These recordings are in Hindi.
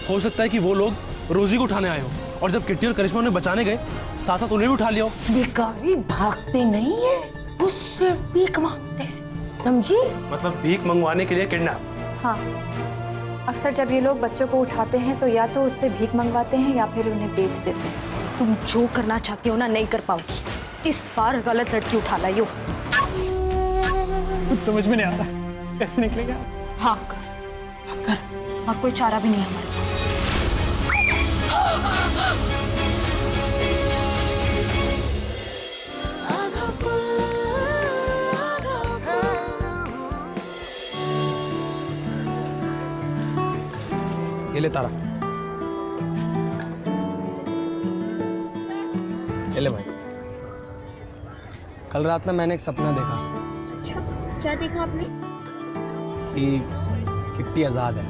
हो सकता है कि वो लोग रोजी को उठाने आए हो और जब किट्टी और करिश्मा उन्हें बचाने गए साथ साथ उन्हें भी उठा लिया हो। भिखारी भागते नहीं है, वो सिर्फ भीख मांगते हैं, समझी? मतलब भीख मंगवाने के लिए किडनैप? हाँ, अक्सर जब ये लोग बच्चों को उठाते हैं तो या तो उससे भीख मंगवाते हैं या फिर उन्हें बेच देते हैं। तुम जो करना चाहती हो ना नहीं कर पाओगी। इस बार गलत लड़की उठा लाइयो। कुछ समझ में नहीं आता, कैसे निकलेगा? भाग कर, और कोई चारा भी नहीं हमारे पास। ये ले तारा, ये ले भाई। कल रात ना मैंने एक सपना देखा। अच्छा, क्या देखा आपने? कि किट्टी आजाद है।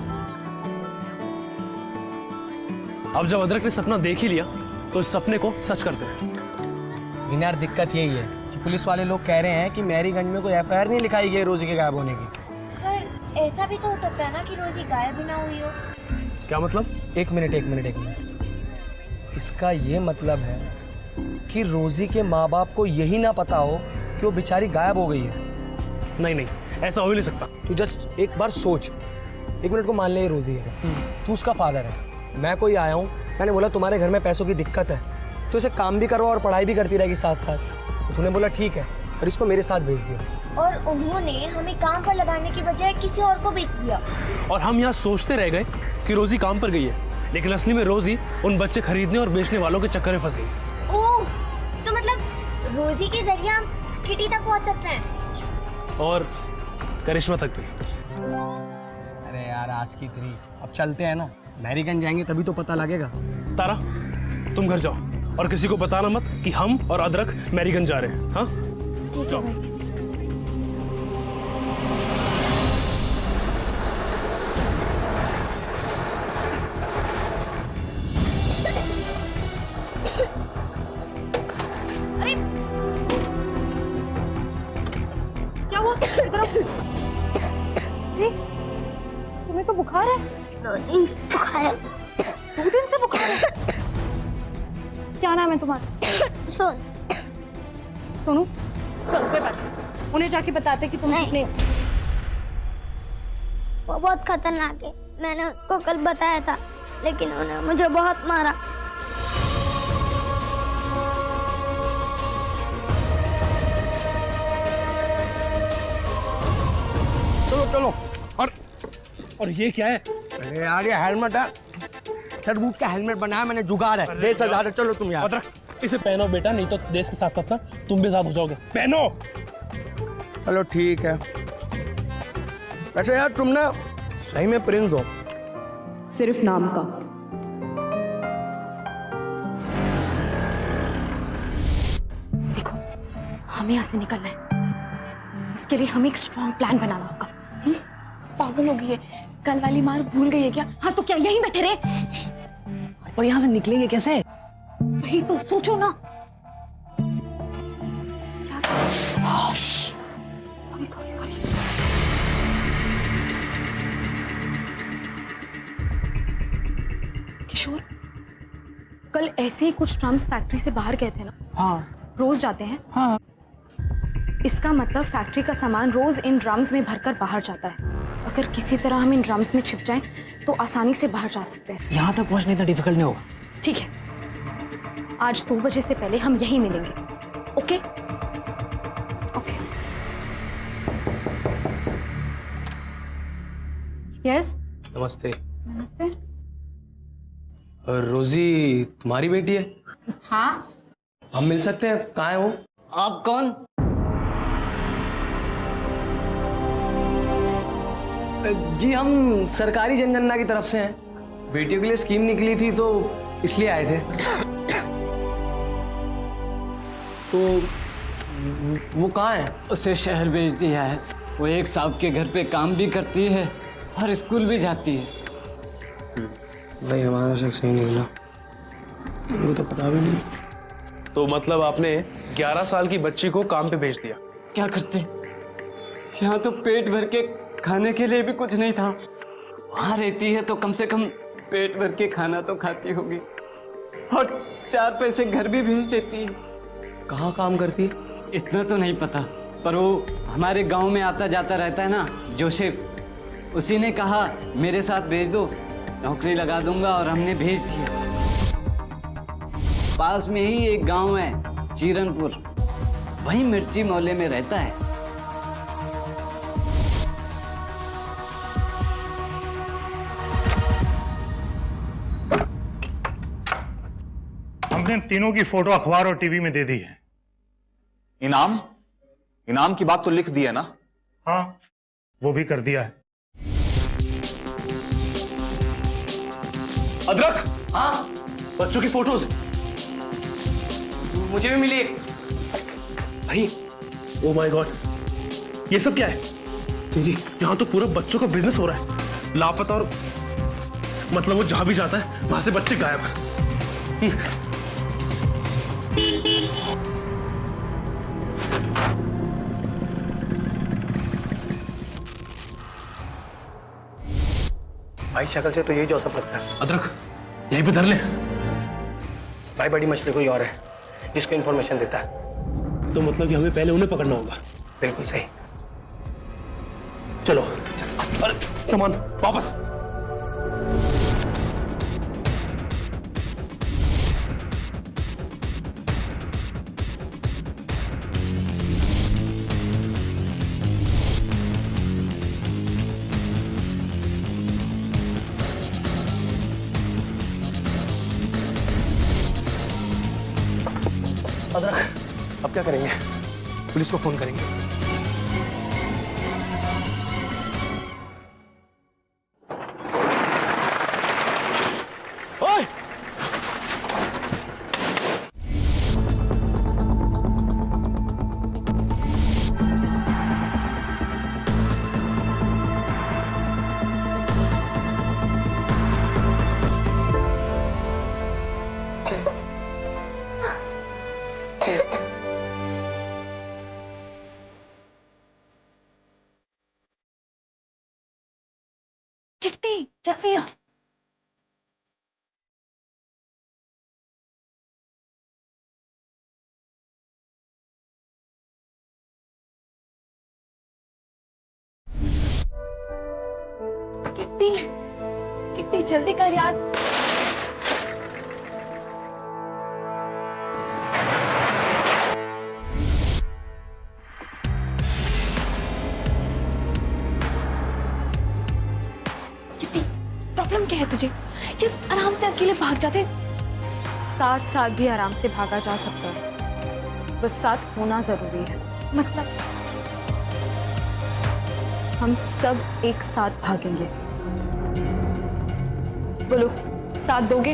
अब जब अदरक ने सपना देख ही लिया तो इस सपने को सच करते हैं। यार दिक्कत यही है कि पुलिस वाले लोग कह रहे हैं कि मैरीगंज में कोई एफआईआर नहीं लिखाई गई रोजी के गायब होने की। पर ऐसा भी तो हो सकता है ना कि रोजी गायब भी ना हुई हो। क्या मतलब? एक मिनट। इसका ये मतलब है कि रोजी के माँ बाप को यही ना पता हो कि वो बेचारी गायब हो गई है। नहीं, ऐसा हो ही नहीं सकता। तू जस्ट एक बार सोच, एक मिनट को मान ले ये रोजी है, तू उसका फादर है, मैं कोई आया हूँ, मैंने बोला तुम्हारे घर में पैसों की दिक्कत है तो इसे काम भी करवा और पढ़ाई भी करती रहेगी साथ साथ। तो तूने बोला ठीक है और इसको मेरे साथ भेज दिया। और उन्होंने हमें काम पर लगाने की बजाय किसी और को बेच दिया। और हम यहाँ सोचते रह गए कि रोजी काम पर गई है, लेकिन असली में रोजी उन बच्चे खरीदने और बेचने वालों के चक्कर में फंस गई। ओह, तो मतलब रोजी के जरिए हम किटी तक पहुँच सकते हैं और करिश्मा तक भी। अरे यार आज की तेरी, अब चलते हैं ना, मैरीगंज जाएंगे तभी तो पता लगेगा। तारा, तुम घर जाओ और किसी को बताना मत कि हम और अदरक मैरीगंज जा रहे हैं। हाँ, ठीक है भाई। क्या हुआ? इधर आओ। तुम्हें तो बुखार है। बुखार है। 2 दिन से बुखार है। क्या नाम है तुम्हारा? सोनू, चल कोई बात नहीं, उन्हें जाके बताते कि तुम ठीक नहीं हो। वो बहुत खतरनाक है, मैंने उनको कल बताया था लेकिन उन्होंने मुझे बहुत मारा। चलो और ये क्या है? अरे यार ये हेलमेट है, तरबूज का हेलमेट बनाया मैंने, जुगाड़ है। 10,000। चलो तुम यार। अदरक, इसे पहनो बेटा, नहीं तो देश के साथ साथ ना तुम भी आजाद हो जाओगे। पहनो। चलो ठीक है। वैसे यार तुम ना सही में प्रिंस हो। सिर्फ नाम का। देखो, हमें यहाँ से निकलना है, उसके लिए हमें एक स्ट्रॉन्ग प्लान बनाना होगा। पागल हो गई है, कल वाली मार भूल गई है क्या? हाँ तो क्या यहीं बैठे रहे? और यहाँ से निकलेंगे कैसे? वही तो सोचो ना। सॉरी। किशोर, कल ऐसे ही कुछ ड्रम्स फैक्ट्री से बाहर गए थे ना? हाँ। रोज जाते हैं? हाँ। इसका मतलब फैक्ट्री का सामान रोज इन ड्रम्स में भरकर बाहर जाता है। अगर किसी तरह हम इन ड्रम्स में छिप जाएं तो आसानी से बाहर जा सकते हैं। यहाँ तक पहुँचना इतना डिफिकल्ट नहीं होगा। ठीक है, आज 2 बजे से पहले हम यहीं मिलेंगे। ओके? ओके। यस। नमस्ते। नमस्ते। रोजी तुम्हारी बेटी है? हाँ। हम मिल सकते हैं? कहाँ है वो? आप कौन? जी हम सरकारी जनगणना की तरफ से हैं, बेटियों के लिए स्कीम निकली थी तो इसलिए आए थे। तो वो कहाँ है? उसे शहर भेज दिया है, वो एक साहब के घर पे काम भी करती है और स्कूल भी जाती है। भाई हमारा शख्स नहीं निकला, मुझे तो पता भी नहीं। तो मतलब आपने 11 साल की बच्ची को काम पे भेज दिया? क्या करते, यहाँ तो पेट भर के खाने के लिए भी कुछ नहीं था। वहाँ रहती है तो कम से कम पेट भर के खाना तो खाती होगी और 4 पैसे घर भी भेज देती है। कहाँ काम करती है? इतना तो नहीं पता, पर वो हमारे गांव में आता जाता रहता है ना, जोसेफ, उसी ने कहा मेरे साथ भेज दो, नौकरी लगा दूंगा, और हमने भेज दिया। पास में ही एक गांव है चीरनपुर, वहीं मिर्ची मोहल्ले में रहता है। हमने तीनों की फोटो अखबार और टीवी में दे दी है। इनाम? इनाम की बात तो लिख दी है ना? हाँ, वो भी कर दिया है। अदरक, हाँ, बच्चों की फोटोज मुझे भी मिली एक। भाई, ओ माय गॉड, ये सब क्या है? तेरी यहाँ तो पूरा बच्चों का बिजनेस हो रहा है। लापता, और मतलब वो जहां भी जाता है वहां से बच्चे गायब हैं। भाई शक्ल से तो यही जोसेफ लगता है। अदरक, यहीं पे धर ले। भाई बड़ी मछली कोई और है जिसको इन्फॉर्मेशन देता है। तो मतलब कि हमें पहले उन्हें पकड़ना होगा। बिल्कुल सही। चलो, अरे सामान वापस। अदरक, अब क्या करेंगे? पुलिस को फोन करेंगे। ओए! किट्टी, जल्दी आ। किट्टी, किट्टी जल्दी कर यार। किट्टी, प्रॉब्लम क्या है तुझे? ये आराम से अकेले भाग जाते। साथ साथ भी आराम से भागा जा सकता है, बस साथ होना जरूरी है। मतलब हम सब एक साथ भागेंगे। बोलो, साथ दोगे?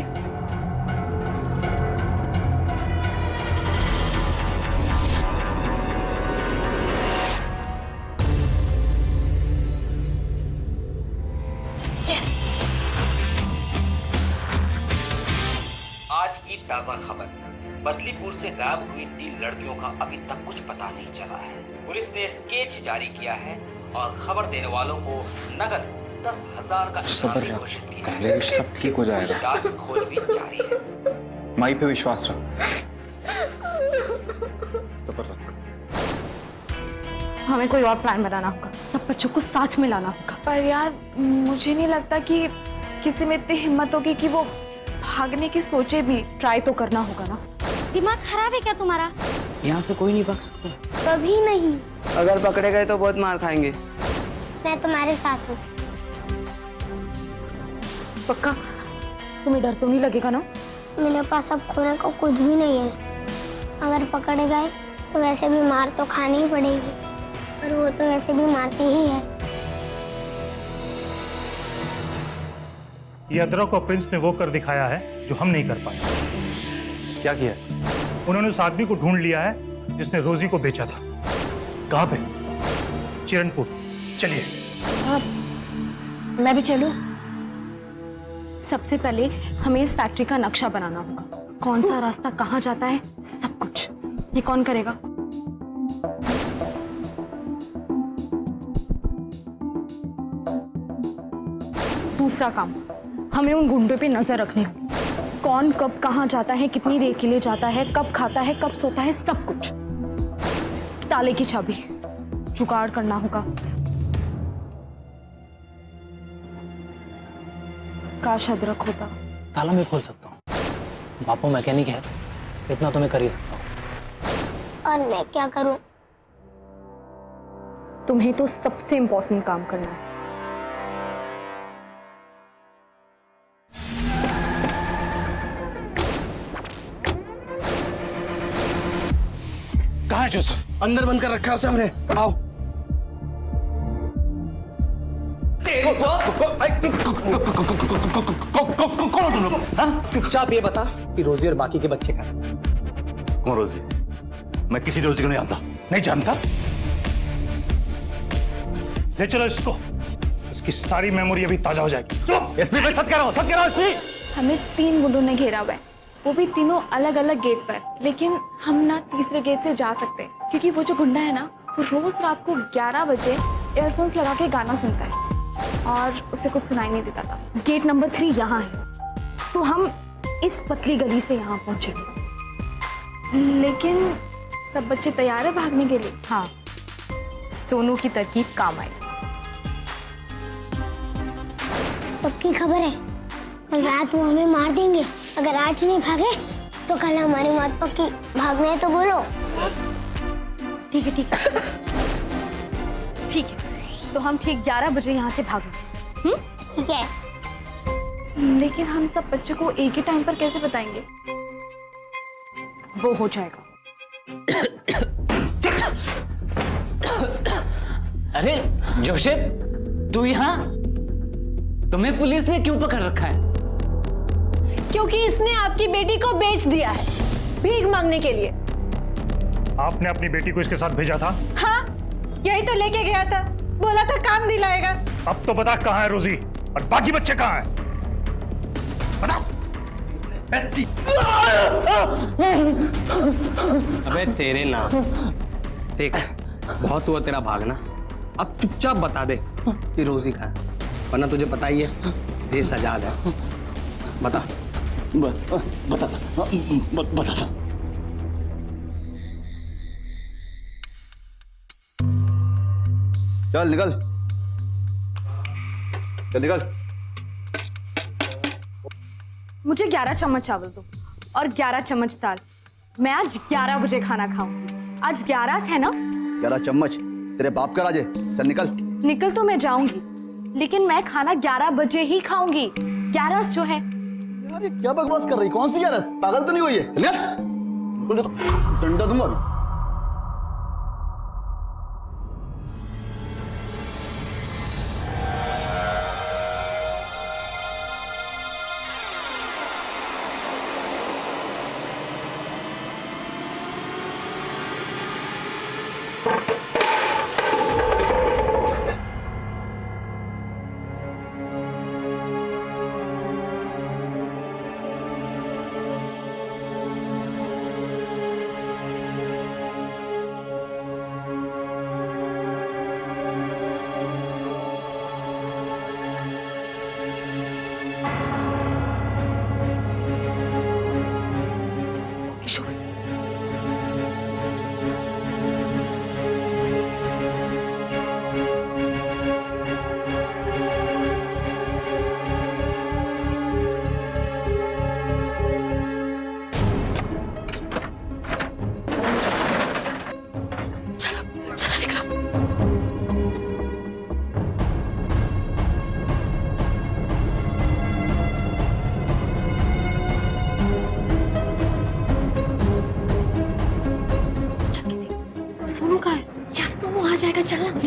आज की ताजा खबर, बदलीपुर से गायब हुई 3 लड़कियों का अभी तक कुछ पता नहीं चला है। पुलिस ने स्केच जारी किया है और खबर देने वालों को नगद 10,000 का इनाम भी घोषित किया है। सब ठीक हो जाएगा। जांच खोजबीन जारी है। माई पे विश्वास रख। सबर रख। हमें कोई और प्लान बनाना होगा, सब बच्चों को साथ में लाना होगा। पर यार मुझे नहीं लगता कि किसी में इतनी हिम्मत होगी कि वो भागने की सोचे भी। ट्राई तो करना होगा ना। दिमाग खराब है क्या तुम्हारा? यहाँ से कोई नहीं भाग सकता। कभी नहीं। अगर पकड़े गए तो बहुत मार खाएंगे। मैं तुम्हारे साथ हूँ। पक्का? तुम्हें डर तो नहीं लगेगा ना? मेरे पास अब खोने को कुछ भी नहीं है। अगर पकड़े गए तो वैसे भी मार तो खानी ही पड़ेगी, पर वो तो वैसे भी मारती ही है। ये अदरक और प्रिंस ने वो कर दिखाया है जो हम नहीं कर पाए। क्या किया? उन्होंने उस आदमी को ढूंढ लिया है जिसने रोजी को बेचा था। कहाँ पे? चिरनपुर। चलिए। मैं भी चलूं? सबसे पहले हमें इस फैक्ट्री का नक्शा बनाना होगा। कौन सा रास्ता कहाँ जाता है, सब कुछ। ये कौन करेगा? दूसरा काम, हमें उन गुंडों पे नजर रखनी होगी। कौन कब कहाँ जाता है, कितनी देर के लिए जाता है, कब खाता है, कब सोता है, सब कुछ। ताले की चाबी जुगाड़ करना होगा। काश अदरक होता। ताला मैं खोल सकता हूँ, बापू मैकेनिक है, इतना तो मैं कर ही सकता हूँ। और मैं क्या करूं? तुम्हें तो सबसे इंपॉर्टेंट काम करना है। कहाँ है जोसेफ? अंदर बंद कर रखा है उसे हमने। आओ। कौन तुम लोग? हाँ? चुपचाप ये बता कि रोजी और बाकी के बच्चे कहाँ हैं? कौन रोजी? मैं किसी रोजी को नहीं जानता। नहीं जानता? ले चलो इसको, इसकी सारी मेमोरी अभी ताजा हो जाएगी। चुप! एसपी भाई सच कह रहा हूँ, सच कह रहा हूँ एसपी। हमें 3 गुंडों ने घेरा हुआ है, वो भी तीनों अलग अलग गेट पर। लेकिन हम ना तीसरे गेट से जा सकते हैं, क्योंकि वो जो गुंडा है ना, वो रोज रात को 11 बजे ईयरफोन्स लगा के गाना सुनता है और उसे कुछ सुनाई नहीं देता था। गेट नंबर 3 यहाँ है, तो हम इस पतली गली से यहाँ पहुंचेंगे। लेकिन सब बच्चे तैयार है भागने के लिए? हाँ, सोनू की तरकीब काम आई। पक्की खबर है, कल रात वो हमें मार देंगे। अगर आज नहीं भागे तो कल हमारी मौत पक्की। भागना है तो बोलो। ठीक है, ठीक है। ठीक है, तो हम ठीक 11 बजे यहाँ से भागेंगे। ठीक है। लेकिन हम सब बच्चों को एक ही टाइम पर कैसे बताएंगे? वो हो जाएगा। अरे जोसेफ, तू यहाँ? तुम्हें पुलिस ने क्यों पकड़ रखा है? क्योंकि इसने आपकी बेटी को बेच दिया है भीख मांगने के लिए। आपने अपनी बेटी को इसके साथ भेजा था? हाँ, यही तो लेके गया था, बोला था काम दिलाएगा। अब तो बता कहाँ है रोजी और बाकी बच्चे कहाँ हैं? बता। अबे तेरे नाम। देख, बहुत हुआ तेरा भागना, अब चुपचाप बता दे कि रोजी कहाँ है, वरना तुझे पता ही है देश आजाद है। बता। बता। चल निकल, चल निकल। मुझे 11 चम्मच चावल दो और 11 चम्मच दाल। मैं आज 11 बजे खाना खाऊंगी। आज 11 है ना? 11 चम्मच तेरे बाप का राज है। चल निकल। निकल तो मैं जाऊंगी, लेकिन मैं खाना 11 बजे ही खाऊंगी। 11 जो है। यार ये क्या बकवास कर रही? कौन सी 11? पागल तो नहीं हुई है? चल यार, तुझे तो डंडा दूंगा अभी।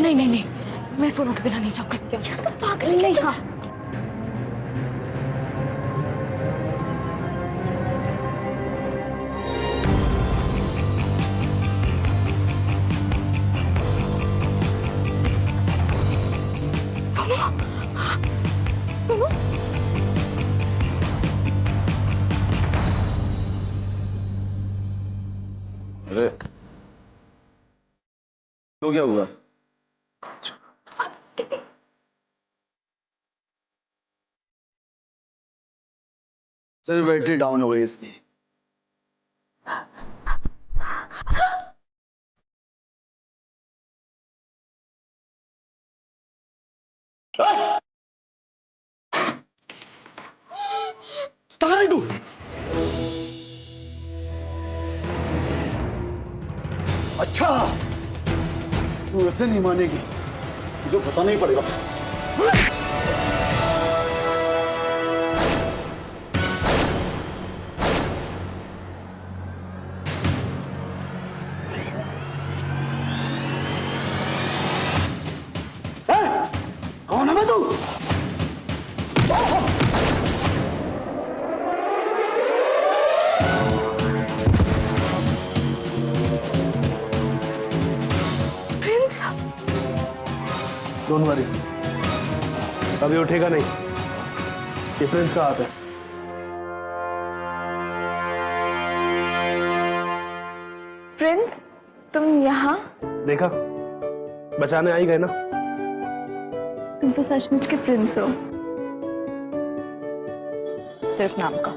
नहीं नहीं नहीं, मैं सोनू के बिना नहीं जाऊंगी। यार तो पागल है। नहीं, हाँ। सोनू, सोनू। अरे तो क्या हुआ? सिर बैटरी डाउन हो गई इसकी। कहाँ रही तू? अच्छा, तू ऐसे नहीं मानेगी, तुझे बताना ही पड़ेगा। कौन है मैं तू? प्रिंस, डोंट वरी, अभी उठेगा नहीं। ये प्रिंस का हाथ है। प्रिंस, तुम यहाँ? देखा, बचाने आ ही गए ना। तुम तो सचमुच के प्रिंस हो, सिर्फ नाम का।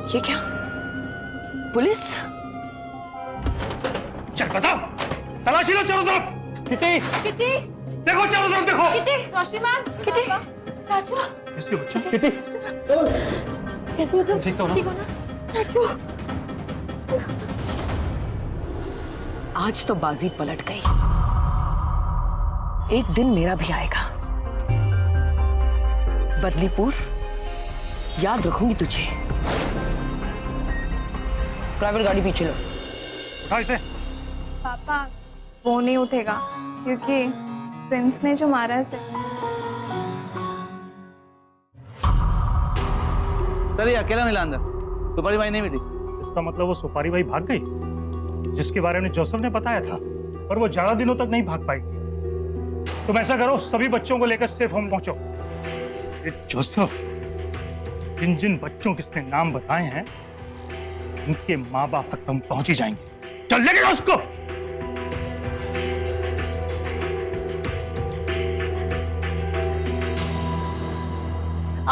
ये क्या? पुलिस? चल बताओ, तलाशी लो चारों तरफ। किटी, किटी, देखो चारों तरफ देखो। किटी, रोशनी मैम, किटी, राजू, कैसी हो बच्चा? किटी, कैसे हो तुम? ठीक तो हो ना? ठीक हो ना? राजू, आज तो बाजी पलट गई। एक दिन मेरा भी आएगा। बदलीपुर, याद रखूंगी तुझे। प्राइवेट गाड़ी पीछे लो। इसे पापा, वो नहीं उठेगा क्योंकि प्रिंस ने जो मारा है उसे। सर, ये अकेला मिला अंदर, सुपारी भाई नहीं मिली। इसका मतलब वो सुपारी भाई भाग गई, जिसके बारे में जोसेफ ने बताया था, पर वो ज्यादा दिनों तक नहीं भाग पाएगी। तुम ऐसा करो, सभी बच्चों को लेकर सेफ होम पहुंचो। ये जोसेफ जिन जिन बच्चों के इसने नाम बताए हैं, उनके माँ बाप तक तुम पहुंच ही जाएंगे। चल लेके जाओ उसको।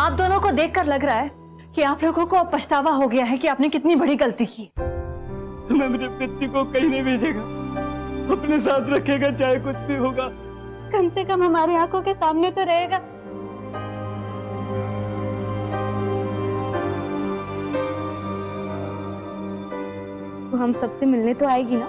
आप दोनों को देखकर लग रहा है कि आप लोगों को अब पछतावा हो गया है कि आपने कितनी बड़ी गलती की। मैं मेरे पति को कहीं नहीं भेजेगा, अपने साथ रखेगा चाहे कुछ भी होगा। कम से कम हमारी आंखों के सामने तो रहेगा। वो हम सबसे मिलने तो आएगी ना?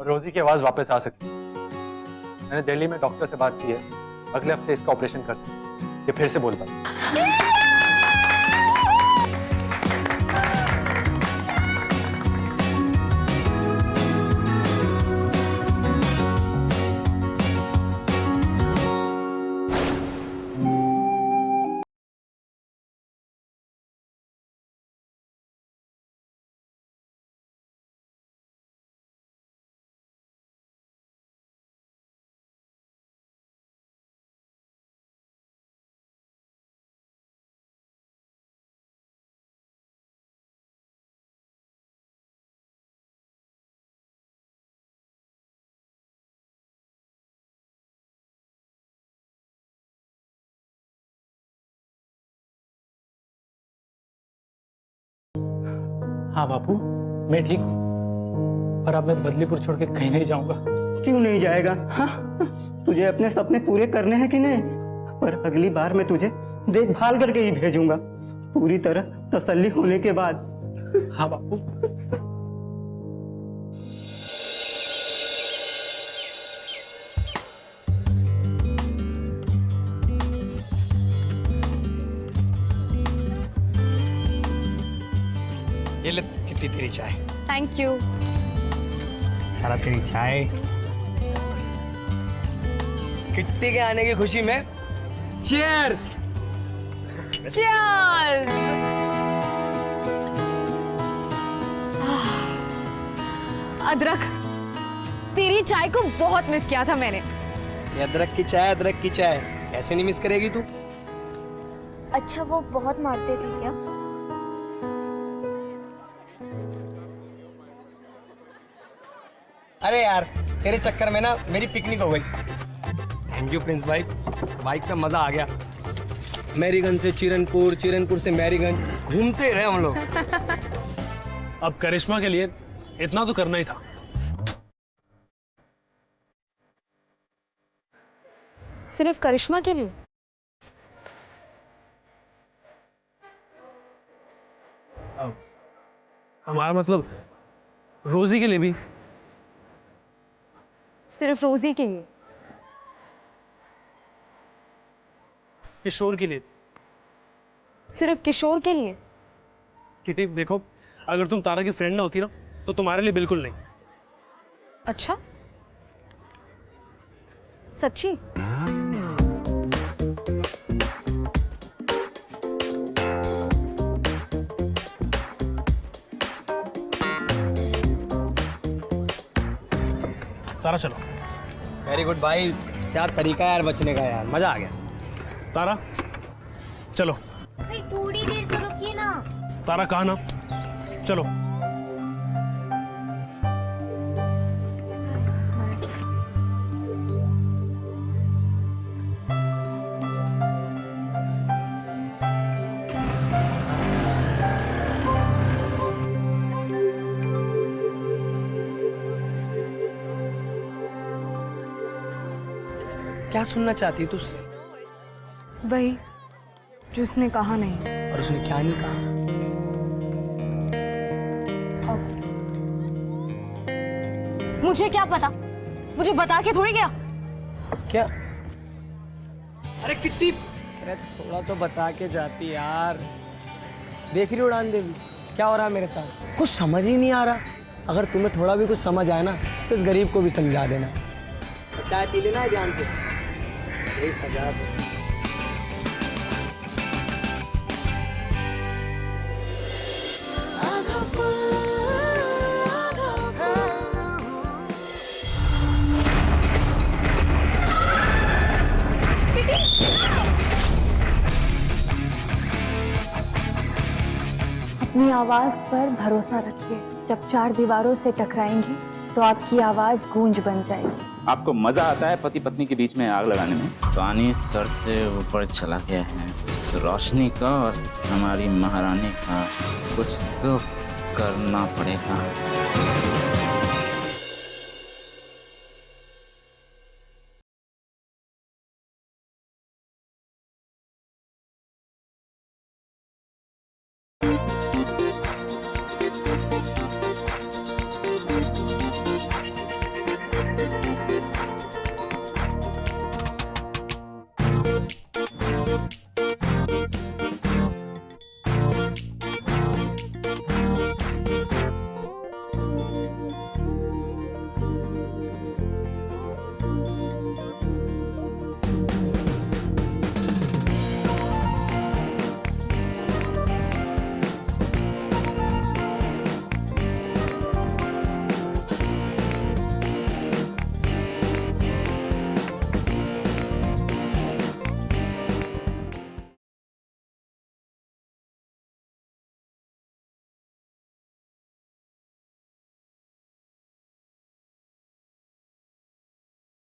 रोजी की आवाज वापस आ सकती है। मैंने दिल्ली में डॉक्टर से बात की है, अगले हफ्ते इसका ऑपरेशन कर सकते। ये फिर से बोल पाता। हाँ बापू, मैं ठीक हूँ, पर अब मैं बदलीपुर छोड़ के कहीं नहीं जाऊंगा। क्यों नहीं जाएगा? हाँ? तुझे अपने सपने पूरे करने हैं कि नहीं? पर अगली बार मैं तुझे देखभाल करके ही भेजूंगा, पूरी तरह तसल्ली होने के बाद। हाँ बापू। ये ले कितनी तेरी चाय। Thank you. सारा तेरी चाय। किट्टी के आने की खुशी में चीयर्स। चीयर्स। अदरक, तेरी चाय को बहुत मिस किया था मैंने। ये अदरक की चाय, अदरक की चाय ऐसे नहीं मिस करेगी तू। अच्छा वो बहुत मारते थे क्या? अरे यार तेरे चक्कर में ना मेरी पिकनिक हो गई। थैंक यू प्रिंस भाई, बाइक पे मजा आ गया। मैरीगंज से चिरनपुर, चिरनपुर से मैरीगंज घूमते रहे हम लोग। अब करिश्मा के लिए इतना तो करना ही था। सिर्फ करिश्मा के लिए? हमारा मतलब रोजी के लिए भी। सिर्फ रोजी के लिए? किशोर के लिए। सिर्फ किशोर के लिए? किटी देखो, अगर तुम तारा की फ्रेंड ना होती ना तो तुम्हारे लिए बिल्कुल नहीं। अच्छा सच्ची? तारा चलो। वेरी गुड भाई, क्या तरीका है यार बचने का यार, मजा आ गया। तारा चलो। थोड़ी देर तो रुकिए ना। तारा कहा ना, चलो। क्या सुनना चाहती है तुझसे? वही जो उसने कहा नहीं। और उसने क्या नहीं कहा? मुझे क्या पता, मुझे बता के थोड़ी गया। क्या? अरे किट्टी, अरे थोड़ा तो बता के जाती यार। देख रही उड़ान देवी क्या हो रहा है मेरे साथ, कुछ समझ ही नहीं आ रहा। अगर तुम्हें थोड़ा भी कुछ समझ आए ना तो इस गरीब को भी समझा देना। चाय पी लेना है ध्यान से, यही सजा दो। अपनी आवाज पर भरोसा रखिए। जब चार दीवारों से टकराएंगी तो आपकी आवाज गूंज बन जाएगी। आपको मजा आता है पति पत्नी के बीच में आग लगाने में? पानी सर से ऊपर चला गया है। इस रोशनी का और हमारी महारानी का कुछ तो करना पड़ेगा।